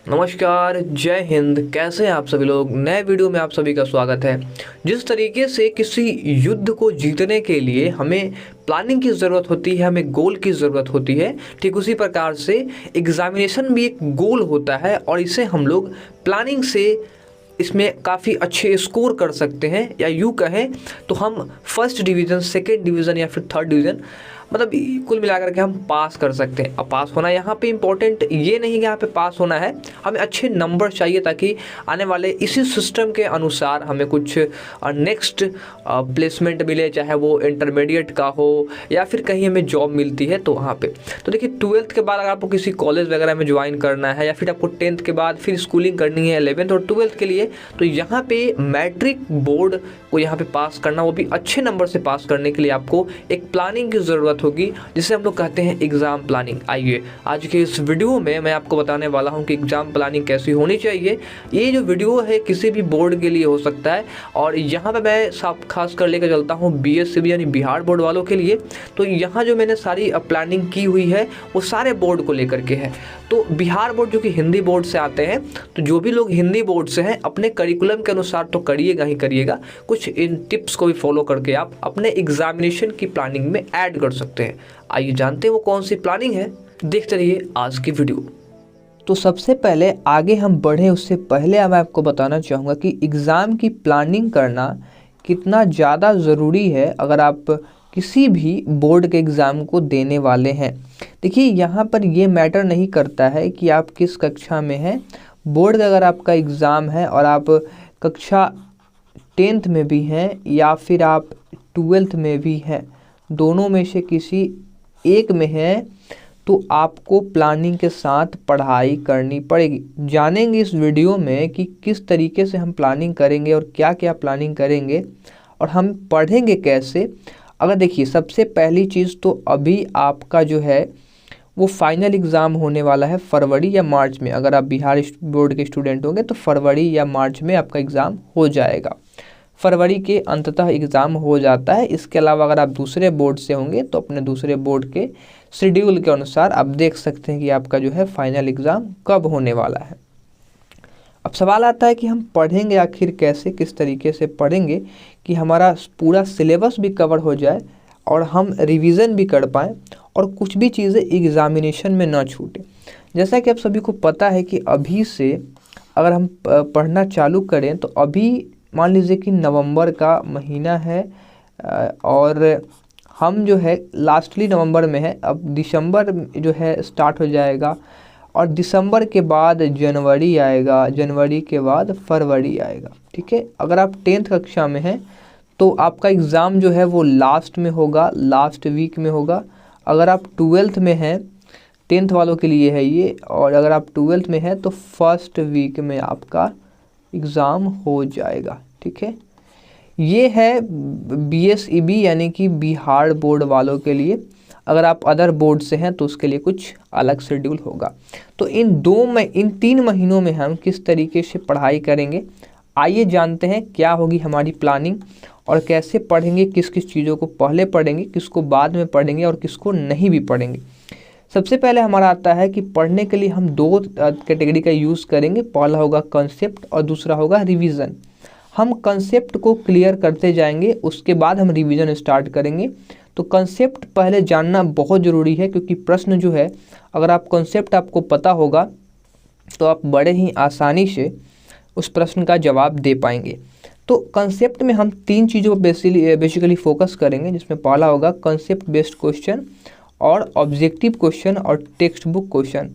नमस्कार, जय हिंद। कैसे हैं आप सभी लोग। नए वीडियो में आप सभी का स्वागत है। जिस तरीके से किसी युद्ध को जीतने के लिए हमें प्लानिंग की ज़रूरत होती है, हमें गोल की ज़रूरत होती है, ठीक उसी प्रकार से एग्जामिनेशन भी एक गोल होता है और इसे हम लोग प्लानिंग से इसमें काफ़ी अच्छे स्कोर कर सकते हैं, या यूँ कहें तो हम फर्स्ट डिवीज़न, सेकेंड डिवीज़न या फिर थर्ड डिवीज़न, मतलब कुल मिलाकर के हम पास कर सकते हैं। अब पास होना यहाँ पे इम्पोर्टेंट ये नहीं कि यहाँ पे पास होना है, हमें अच्छे नंबर चाहिए ताकि आने वाले इसी सिस्टम के अनुसार हमें कुछ नेक्स्ट प्लेसमेंट मिले, चाहे वो इंटरमीडिएट का हो या फिर कहीं हमें जॉब मिलती है तो वहाँ पे। तो देखिए, 12th के बाद अगर आपको किसी कॉलेज वगैरह में ज्वाइन करना है या फिर आपको 10th के बाद फिर स्कूलिंग करनी है 11th और 12th के लिए, तो यहाँ पे मैट्रिक बोर्ड को यहाँ पे पास करना, वो भी अच्छे नंबर से पास करने के लिए आपको एक प्लानिंग की ज़रूरत होगी, जिसे हम लोग कहते हैं एग्ज़ाम प्लानिंग। आइए आज के इस वीडियो में मैं आपको बताने वाला हूं कि एग्ज़ाम प्लानिंग कैसी होनी चाहिए। ये जो वीडियो है किसी भी बोर्ड के लिए हो सकता है और यहाँ पे मैं खास कर लेकर चलता हूँ BSCB यानी बिहार बोर्ड वालों के लिए। तो यहाँ जो मैंने सारी प्लानिंग की हुई है वो सारे बोर्ड को लेकर के है। तो बिहार बोर्ड जो कि हिंदी बोर्ड से आते हैं, तो जो भी लोग हिंदी बोर्ड से हैं अपने करिकुलम के अनुसार तो करिएगा ही करिएगा, कुछ इन टिप्स को भी फॉलो करके आप अपने एग्जामिनेशन की प्लानिंग में ऐड कर सकते हैं। आइए जानते हैं वो कौन सी प्लानिंग है, देखते रहिए आज की वीडियो। तो सबसे पहले आगे हम बढ़े उससे पहले मैं आपको बताना चाहूँगा कि एग्ज़ाम की प्लानिंग करना कितना ज़्यादा ज़रूरी है अगर आप किसी भी बोर्ड के एग्ज़ाम को देने वाले हैं। देखिए, यहाँ पर ये मैटर नहीं करता है कि आप किस कक्षा में हैं। बोर्ड का अगर आपका एग्ज़ाम है और आप कक्षा 10th में भी हैं या फिर आप 12th में भी हैं, दोनों में से किसी एक में हैं, तो आपको प्लानिंग के साथ पढ़ाई करनी पड़ेगी। जानेंगे इस वीडियो में कि किस तरीके से हम प्लानिंग करेंगे और क्या क्या प्लानिंग करेंगे और हम पढ़ेंगे कैसे। अगर देखिए, सबसे पहली चीज़ तो अभी आपका जो है वो फाइनल एग्ज़ाम होने वाला है फरवरी या मार्च में। अगर आप बिहार बोर्ड के स्टूडेंट होंगे तो फरवरी या मार्च में आपका एग्ज़ाम हो जाएगा। फरवरी के अंततः एग्ज़ाम हो जाता है। इसके अलावा अगर आप दूसरे बोर्ड से होंगे तो अपने दूसरे बोर्ड के शेड्यूल के अनुसार आप देख सकते हैं कि आपका जो है फाइनल एग्ज़ाम कब होने वाला है। अब सवाल आता है कि हम पढ़ेंगे आखिर कैसे, किस तरीके से पढ़ेंगे कि हमारा पूरा सिलेबस भी कवर हो जाए और हम रिवीजन भी कर पाएँ और कुछ भी चीज़ें एग्ज़ामिनेशन में ना छूटें। जैसा कि आप सभी को पता है कि अभी से अगर हम पढ़ना चालू करें तो अभी मान लीजिए कि नवंबर का महीना है और हम जो है लास्टली नवंबर में है। अब दिसंबर जो है स्टार्ट हो जाएगा और दिसंबर के बाद जनवरी आएगा, जनवरी के बाद फरवरी आएगा। ठीक है, अगर आप 10th कक्षा में हैं तो आपका एग्ज़ाम जो है वो लास्ट में होगा, लास्ट वीक में होगा। अगर आप 12th में हैं, 10th वालों के लिए है ये, और अगर आप 12th में हैं तो फर्स्ट वीक में आपका एग्ज़ाम हो जाएगा। ठीक है, ये है BSEB यानी कि बिहार बोर्ड वालों के लिए। अगर आप अदर बोर्ड से हैं तो उसके लिए कुछ अलग शेड्यूल होगा। तो इन 3 महीनों में हम किस तरीके से पढ़ाई करेंगे, आइए जानते हैं क्या होगी हमारी प्लानिंग और कैसे पढ़ेंगे, किस किस चीज़ों को पहले पढ़ेंगे, किसको बाद में पढ़ेंगे और किसको नहीं भी पढ़ेंगे। सबसे पहले हमारा आता है कि पढ़ने के लिए हम 2 कैटेगरी का यूज़ करेंगे। पहला होगा कंसेप्ट और दूसरा होगा रिवीजन। हम कंसेप्ट को क्लियर करते जाएंगे, उसके बाद हम रिवीजन स्टार्ट करेंगे। तो कंसेप्ट पहले जानना बहुत ज़रूरी है, क्योंकि प्रश्न जो है अगर आप कंसेप्ट आपको पता होगा तो आप बड़े ही आसानी से उस प्रश्न का जवाब दे पाएंगे। तो कंसेप्ट में हम 3 चीज़ों पर बेसिकली फोकस करेंगे, जिसमें पहला होगा कंसेप्ट बेस्ड क्वेश्चन और ऑब्जेक्टिव क्वेश्चन और टेक्स्ट बुक क्वेश्चन।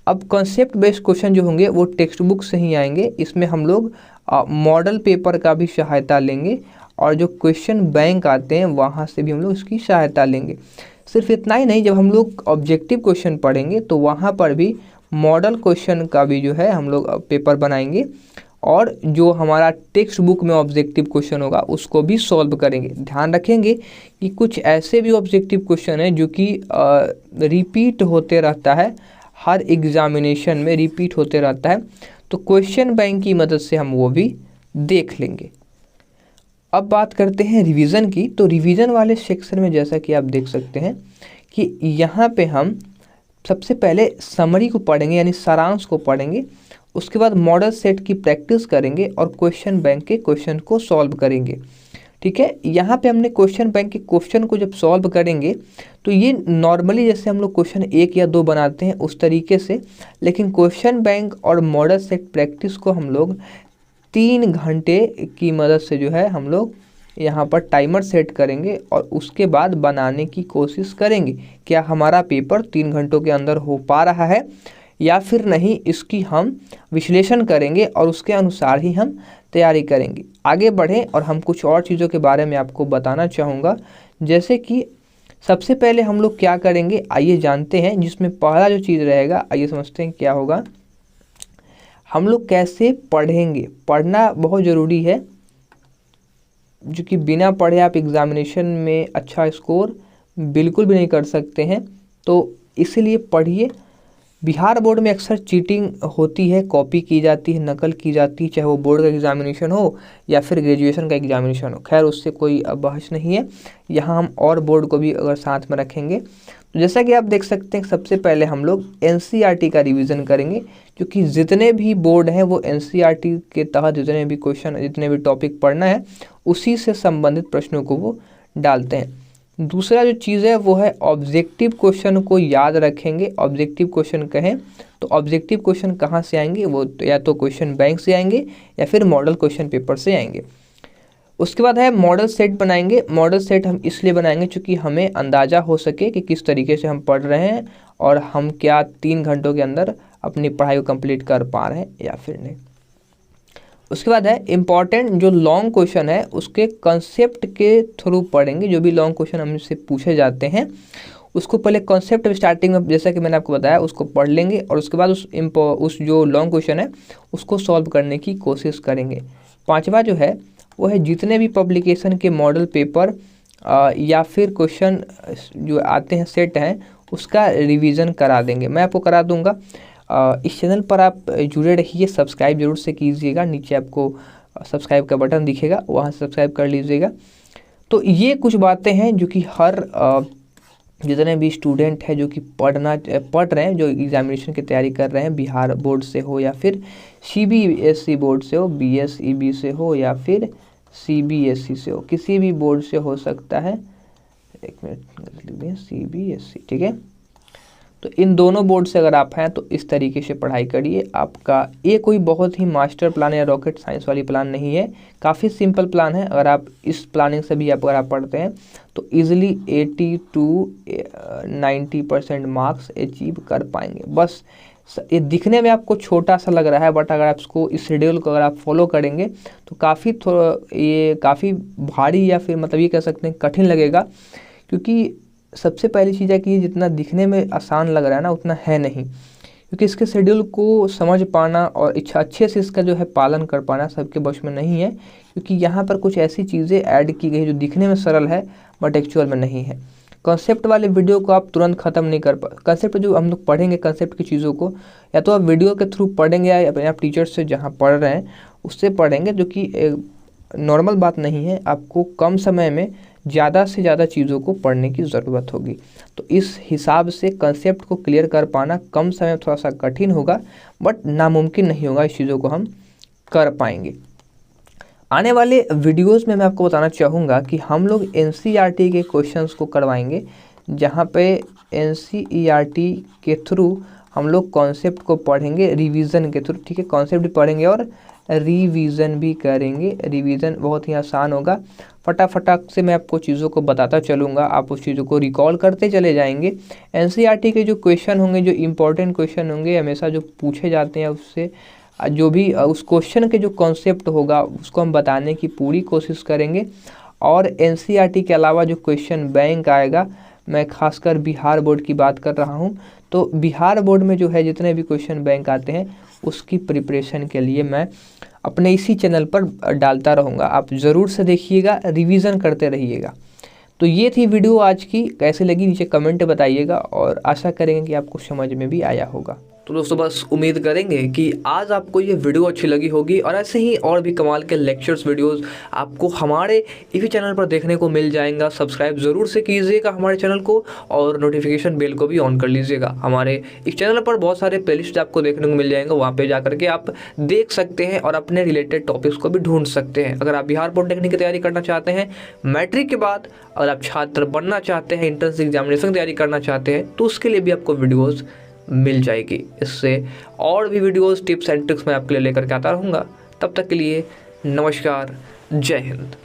अब कंसेप्ट बेस्ड क्वेश्चन जो होंगे वो टेक्स्ट बुक से ही आएंगे। इसमें हम लोग मॉडल पेपर का भी सहायता लेंगे और जो क्वेश्चन बैंक आते हैं वहाँ से भी हम लोग इसकी सहायता लेंगे। सिर्फ इतना ही नहीं, जब हम लोग ऑब्जेक्टिव क्वेश्चन पढ़ेंगे तो वहाँ पर भी मॉडल क्वेश्चन का भी जो है हम लोग पेपर बनाएंगे और जो हमारा टेक्स्ट बुक में ऑब्जेक्टिव क्वेश्चन होगा उसको भी सॉल्व करेंगे। ध्यान रखेंगे कि कुछ ऐसे भी ऑब्जेक्टिव क्वेश्चन हैं जो कि रिपीट होते रहता है, हर एग्जामिनेशन में रिपीट होते रहता है, तो क्वेश्चन बैंक की मदद से हम वो भी देख लेंगे। अब बात करते हैं रिवीजन की। तो रिवीजन वाले सेक्शन में जैसा कि आप देख सकते हैं कि यहाँ पे हम सबसे पहले समरी को पढ़ेंगे, यानी सारांश को पढ़ेंगे। उसके बाद मॉडल सेट की प्रैक्टिस करेंगे और क्वेश्चन बैंक के क्वेश्चन को सॉल्व करेंगे। ठीक है, यहाँ पे हमने क्वेश्चन बैंक के क्वेश्चन को जब सॉल्व करेंगे तो ये नॉर्मली जैसे हम लोग क्वेश्चन 1 या 2 बनाते हैं उस तरीके से, लेकिन क्वेश्चन बैंक और मॉडल सेट प्रैक्टिस को हम लोग 3 घंटे की मदद से जो है हम लोग यहाँ पर टाइमर सेट करेंगे और उसके बाद बनाने की कोशिश करेंगे। क्या हमारा पेपर 3 घंटों के अंदर हो पा रहा है या फिर नहीं, इसकी हम विश्लेषण करेंगे और उसके अनुसार ही हम तैयारी करेंगे। आगे बढ़ें और हम कुछ और चीज़ों के बारे में आपको बताना चाहूँगा, जैसे कि सबसे पहले हम लोग क्या करेंगे आइए जानते हैं। जिसमें पहला जो चीज़ रहेगा आइए समझते हैं क्या होगा। हम लोग कैसे पढ़ेंगे, पढ़ना बहुत ज़रूरी है, जो कि बिना पढ़े आप एग्ज़ामिनेशन में अच्छा स्कोर बिल्कुल भी नहीं कर सकते हैं। तो इसलिए पढ़िए। बिहार बोर्ड में अक्सर चीटिंग होती है, कॉपी की जाती है, नकल की जाती है, चाहे वो बोर्ड का एग्ज़ामिनेशन हो या फिर ग्रेजुएशन का एग्ज़ामिनेशन हो। खैर उससे कोई बहस नहीं है, यहाँ हम और बोर्ड को भी अगर साथ में रखेंगे तो जैसा कि आप देख सकते हैं सबसे पहले हम लोग एनसीईआरटी का रिवीजन करेंगे, क्योंकि जितने भी बोर्ड हैं वो एनसीईआरटी के तहत जितने भी क्वेश्चन जितने भी टॉपिक पढ़ना है उसी से संबंधित प्रश्नों को वो डालते हैं। दूसरा जो चीज़ है वो है ऑब्जेक्टिव क्वेश्चन को याद रखेंगे। ऑब्जेक्टिव क्वेश्चन कहें तो ऑब्जेक्टिव क्वेश्चन कहाँ से आएंगे, वो या तो क्वेश्चन बैंक से आएंगे या फिर मॉडल क्वेश्चन पेपर से आएंगे। उसके बाद है मॉडल सेट बनाएंगे। मॉडल सेट हम इसलिए बनाएंगे क्योंकि हमें अंदाज़ा हो सके कि किस तरीके से हम पढ़ रहे हैं और हम क्या 3 घंटों के अंदर अपनी पढ़ाई को कंप्लीट कर पा रहे हैं या फिर नहीं। उसके बाद है इम्पॉर्टेंट जो लॉन्ग क्वेश्चन है उसके कंसेप्ट के थ्रू पढ़ेंगे। जो भी लॉन्ग क्वेश्चन हमसे पूछे जाते हैं उसको पहले कॉन्सेप्ट स्टार्टिंग में जैसा कि मैंने आपको बताया उसको पढ़ लेंगे और उसके बाद उस जो लॉन्ग क्वेश्चन है उसको सॉल्व करने की कोशिश करेंगे। 5वां जो है वो है जितने भी पब्लिकेशन के मॉडल पेपर या फिर क्वेश्चन जो आते हैं सेट हैं उसका रिवीजन करा देंगे। मैं आपको करा दूंगा। इस चैनल पर आप जुड़े रहिए, सब्सक्राइब जरूर से कीजिएगा। नीचे आपको सब्सक्राइब का बटन दिखेगा, वहाँ से सब्सक्राइब कर लीजिएगा। तो ये कुछ बातें हैं जो कि हर जितने भी स्टूडेंट हैं जो कि पढ़ रहे हैं, जो एग्जामिनेशन की तैयारी कर रहे हैं, बिहार बोर्ड से हो या फिर सीबीएसई बोर्ड से हो, बीएसईबी से हो या फिर सीबीएसई से हो, किसी भी बोर्ड से हो सकता है। एक मिनट लिख दें, सीबीएसई, ठीक है। तो इन दोनों बोर्ड से अगर आप हैं तो इस तरीके से पढ़ाई करिए। आपका ये कोई बहुत ही मास्टर प्लान या रॉकेट साइंस वाली प्लान नहीं है, काफ़ी सिंपल प्लान है। अगर आप इस प्लानिंग से भी अगर आप पढ़ते हैं तो इजीली 80 to 90% मार्क्स अचीव कर पाएंगे। बस ये दिखने में आपको छोटा सा लग रहा है, बट अगर आप इसको इस शेड्यूल को अगर आप फॉलो करेंगे तो काफ़ी भारी या फिर मतलब ये कह सकते हैं कठिन लगेगा, क्योंकि सबसे पहली चीज़ है कि ये जितना दिखने में आसान लग रहा है ना उतना है नहीं, क्योंकि इसके शेड्यूल को समझ पाना और अच्छे से इसका जो है पालन कर पाना सबके बस में नहीं है, क्योंकि यहाँ पर कुछ ऐसी चीज़ें ऐड की गई जो दिखने में सरल है बट एक्चुअल में नहीं है। कॉन्सेप्ट वाले वीडियो को आप तुरंत ख़त्म नहीं कर कंसेप्ट जो हम लोग पढ़ेंगे कंसेप्ट की चीज़ों को या तो आप वीडियो के थ्रू पढ़ेंगे या अपने आप टीचर से जहाँ पढ़ रहे हैं उससे पढ़ेंगे, जो कि नॉर्मल बात नहीं है। आपको कम समय में ज़्यादा से ज़्यादा चीज़ों को पढ़ने की ज़रूरत होगी। तो इस हिसाब से कंसेप्ट को क्लियर कर पाना कम समय में थोड़ा सा कठिन होगा, बट नामुमकिन नहीं होगा, इस चीज़ों को हम कर पाएंगे। आने वाले वीडियोस में मैं आपको बताना चाहूँगा कि हम लोग एनसीईआरटी के क्वेश्चंस को करवाएंगे, जहाँ पे एनसीईआरटी के थ्रू हम लोग कॉन्सेप्ट को पढ़ेंगे रिवीजन के थ्रू, ठीक है। कॉन्सेप्ट भी पढ़ेंगे और रिवीजन भी करेंगे। रिवीजन बहुत ही आसान होगा, फटाफट से मैं आपको चीज़ों को बताता चलूँगा, आप उस चीज़ों को रिकॉल करते चले जाएंगे। एनसीईआरटी के जो क्वेश्चन होंगे, जो इम्पोर्टेंट क्वेश्चन होंगे हमेशा जो पूछे जाते हैं, उससे जो भी उस क्वेश्चन के जो कॉन्सेप्ट होगा उसको हम बताने की पूरी कोशिश करेंगे। और एनसीईआरटी के अलावा जो क्वेश्चन बैंक आएगा, मैं खासकर बिहार बोर्ड की बात कर रहा हूँ, तो बिहार बोर्ड में जो है जितने भी क्वेश्चन बैंक आते हैं उसकी प्रिपरेशन के लिए मैं अपने इसी चैनल पर डालता रहूँगा। आप ज़रूर से देखिएगा, रिवीजन करते रहिएगा। तो ये थी वीडियो आज की, कैसे लगी नीचे कमेंट बताइएगा और आशा करेंगे कि आपको समझ में भी आया होगा। तो दोस्तों बस उम्मीद करेंगे कि आज आपको ये वीडियो अच्छी लगी होगी और ऐसे ही और भी कमाल के लेक्चर्स वीडियोस आपको हमारे इसी चैनल पर देखने को मिल जाएगा। सब्सक्राइब ज़रूर से कीजिएगा हमारे चैनल को और नोटिफिकेशन बेल को भी ऑन कर लीजिएगा। हमारे इस चैनल पर बहुत सारे प्लेलिस्ट आपको देखने को मिल जाएंगे, वहाँ पे जा करके आप देख सकते हैं और अपने रिलेटेड टॉपिक्स को भी ढूंढ सकते हैं। अगर आप बिहार पॉलिटेक्निक की तैयारी करना चाहते हैं, मैट्रिक के बाद अगर आप छात्र बनना चाहते हैं, एंट्रेंस एग्जामिनेशन की तैयारी करना चाहते हैं, तो उसके लिए भी आपको वीडियोज़ मिल जाएगी। इससे और भी वीडियोस टिप्स एंड ट्रिक्स मैं आपके लिए लेकर के आता रहूँगा। तब तक के लिए नमस्कार, जय हिंद।